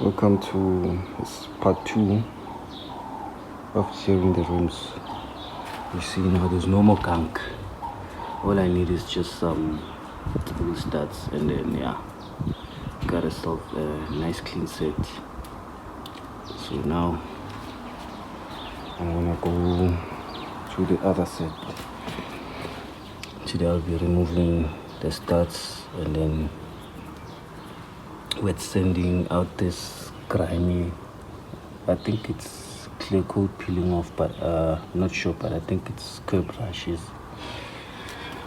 Welcome to this part 2 of clearing the rims. You see now there's no more gunk. All I need is just some wheel studs, and then got yourself a nice clean set. So now I'm gonna go to the other set. Today I'll be removing the studs and then wet sanding out this grimy, I think it's clear coat peeling off, but not sure, but I think it's curb rashes.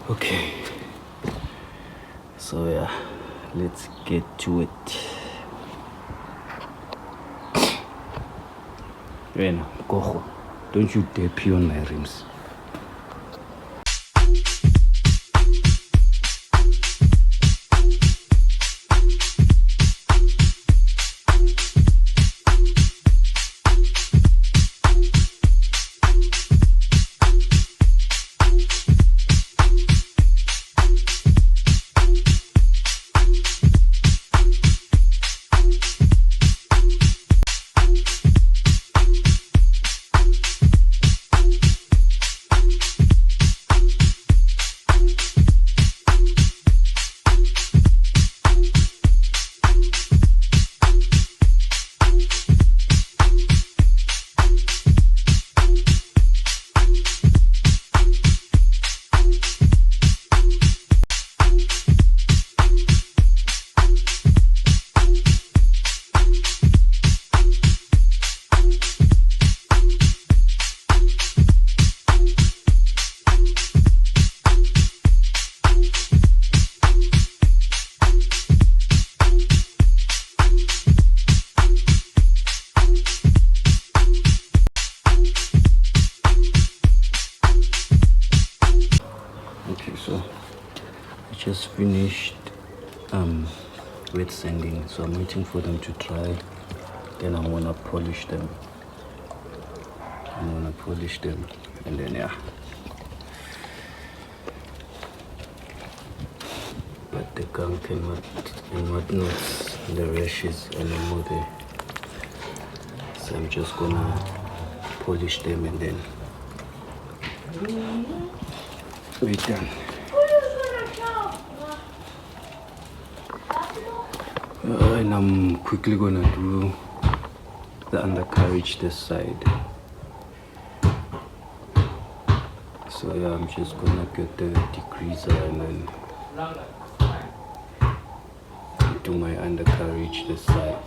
Okay, so let's get to it. Rena, Gogo, don't you dare pee on my rims. Okay, so I just finished wet sanding, so I'm waiting for them to dry. Then I'm gonna polish them. And then but the gunk and whatnots, the rashes and the more there. So I'm just gonna polish them and then we're done. And I'm quickly gonna do the undercarriage this side. So I'm just gonna get the degreaser and then do my undercarriage this side.